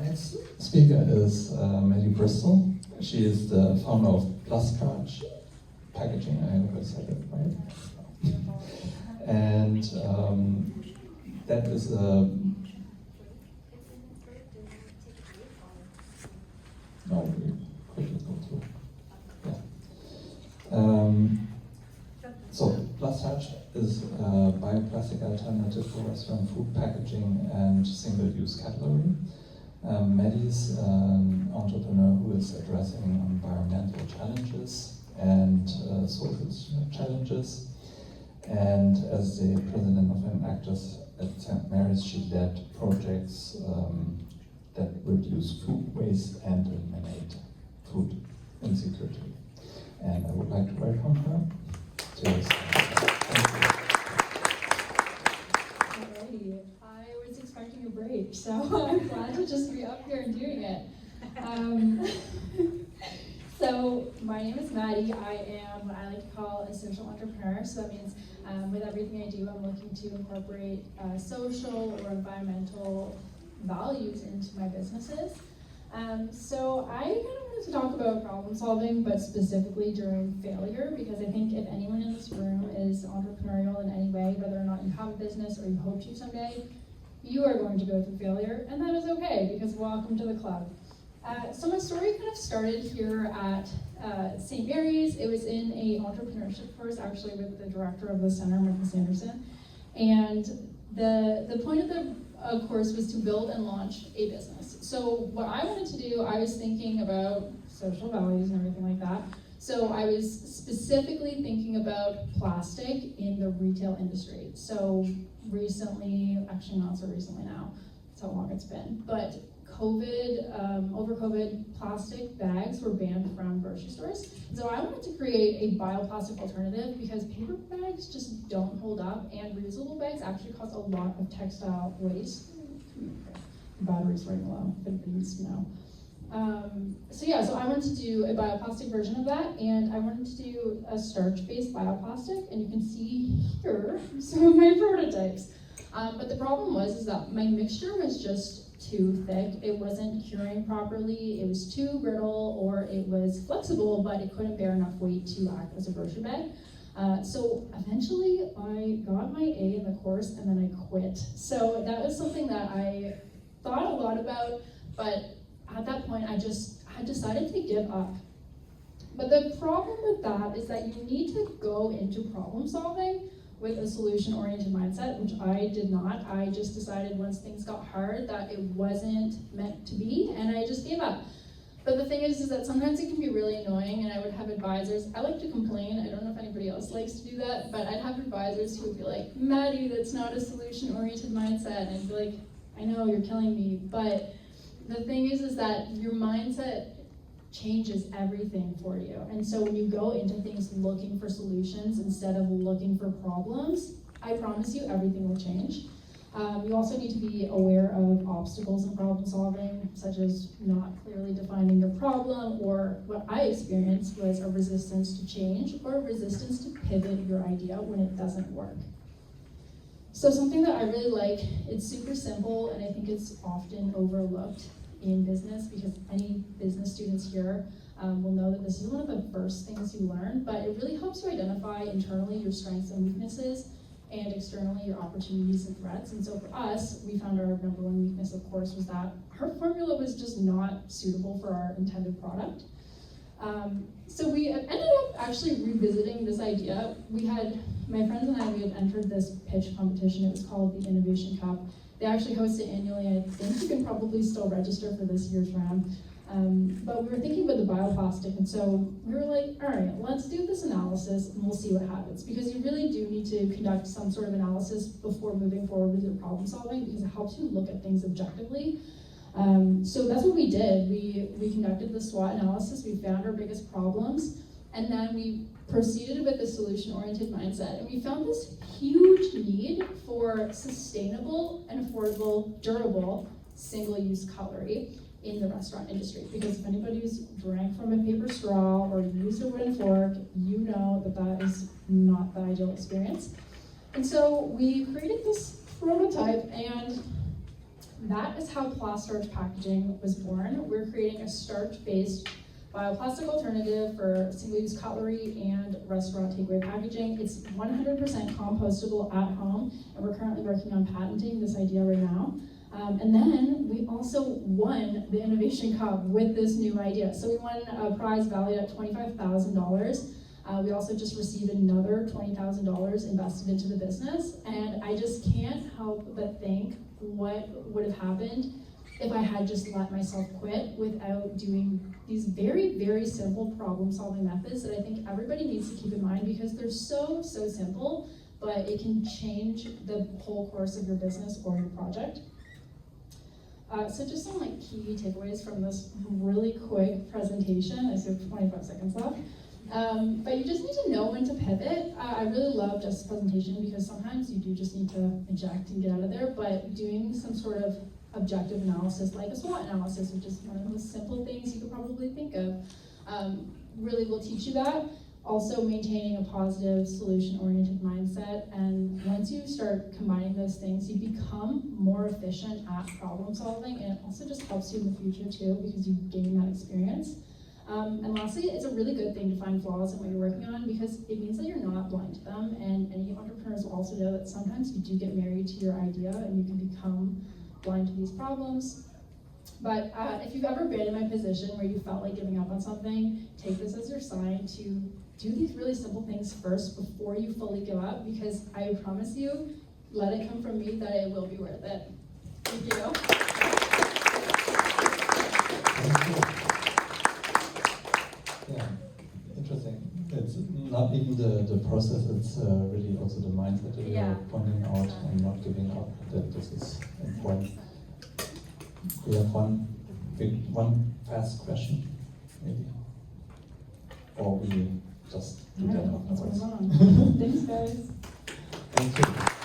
next speaker is Maddie Bristol. She is the founder of Plus Charge Packaging. I hope I said it right. And that is a no, we quickly go through. Yeah. So Plus Charge is a bioplastic alternative for restaurant food packaging and single-use cutlery. Maddie's an entrepreneur who is addressing environmental challenges and social challenges. And as the president of Young Actors at St. Mary's, she led projects that reduce food waste and eliminate food insecurity. And I would like to welcome her to this. Alrighty, I was expecting a break, so I'm glad to just be up here and doing it. So my name is Maddie. I am what I like to call a social entrepreneur. So that means with everything I do, I'm looking to incorporate social or environmental values into my businesses. So I kind of wanted to talk about problem solving, but specifically during failure, because I think if anyone in this room is entrepreneurial in any way, whether or not you have a business or you hope to someday, you are going to go through failure, and that is okay, because welcome to the club. So my story kind of started here at St. Mary's. It was in a entrepreneurship course, actually with the director of the center, Michael Sanderson. And the point of the course was to build and launch a business. So what I wanted to do, I was thinking about social values and everything like that. So I was specifically thinking about plastic in the retail industry. So recently, actually not so recently now, that's how long it's been, but over COVID, plastic bags were banned from grocery stores. So I wanted to create a bioplastic alternative because paper bags just don't hold up, and reusable bags actually cause a lot of textile waste. Battery's running low, if anybody needs to know. So I wanted to do a bioplastic version of that, and I wanted to do a starch-based bioplastic, and you can see here some of my prototypes. But the problem was that my mixture was just too thick. It wasn't curing properly, it was too brittle, or it was flexible, but it couldn't bear enough weight to act as a grocery bag. So eventually I got my A in the course and then I quit. So that was something that I thought a lot about, but at that point I had decided to give up. But the problem with that is that you need to go into problem solving with a solution-oriented mindset, which I did not. I just decided once things got hard that it wasn't meant to be, and I just gave up. But the thing is that sometimes it can be really annoying, and I would have advisors. I like to complain. I don't know if anybody else likes to do that, but I'd have advisors who would be like, Maddie, that's not a solution-oriented mindset. And I'd be like, I know, you're killing me. But the thing is that your mindset changes everything for you. And so when you go into things looking for solutions instead of looking for problems, I promise you everything will change. You also need to be aware of obstacles in problem solving, such as not clearly defining your problem, or what I experienced was a resistance to change or a resistance to pivot your idea when it doesn't work. So something that I really like, it's super simple, and I think it's often overlooked in business, because any business students here will know that this is one of the first things you learn, but it really helps you identify internally your strengths and weaknesses, and externally your opportunities and threats. And so for us, we found our number one weakness, of course, was that our formula was just not suitable for our intended product. So we ended up actually revisiting this idea. My friends and I, we had entered this pitch competition. It was called the Innovation Cup. They actually host it annually. I think you can probably still register for this year's round. But we were thinking about the bioplastic, and so we were like, all right, let's do this analysis and we'll see what happens, because you really do need to conduct some sort of analysis before moving forward with your problem solving, because it helps you look at things objectively. So that's what we did. We conducted the SWOT analysis, we found our biggest problems, and then we proceeded with a solution-oriented mindset, and we found this huge need for sustainable and affordable, durable, single-use cutlery in the restaurant industry. Because if anybody's drank from a paper straw or used a wooden fork, you know that that is not the ideal experience. And so we created this prototype, and that is how starch packaging was born. We're creating a starch-based bioplastic alternative for single-use cutlery and restaurant takeaway packaging. It's 100% compostable at home, and we're currently working on patenting this idea right now. And then we also won the Innovation Cup with this new idea. So we won a prize valued at $25,000. We also just received another $20,000 invested into the business, and I just can't help but think what would have happened if I had just let myself quit without doing these very, very simple problem-solving methods that I think everybody needs to keep in mind, because they're so simple, but it can change the whole course of your business or your project. So just some key takeaways from this really quick presentation. I still have 25 seconds left. But you just need to know when to pivot. I really love Jess's presentation because sometimes you do just need to eject and get out of there, but doing some sort of objective analysis, like a SWOT analysis, which is one of the most simple things you could probably think of, really will teach you that. Also maintaining a positive, solution-oriented mindset, and once you start combining those things, you become more efficient at problem solving, and it also just helps you in the future too, because you gain that experience. And lastly, it's a really good thing to find flaws in what you're working on, because it means that you're not blind to them, and any entrepreneurs will also know that sometimes you do get married to your idea and you can become blind to these problems. But if you've ever been in my position where you felt like giving up on something, take this as your sign to do these really simple things first before you fully give up, because I promise you, let it come from me, that it will be worth it. Thank you. Yeah, interesting. It's not even the process, it's really also the mindset that you're pointing out and not giving up, that this is important. We have one fast question, maybe? Or we just do that afterwards. Thanks, guys. Thank you.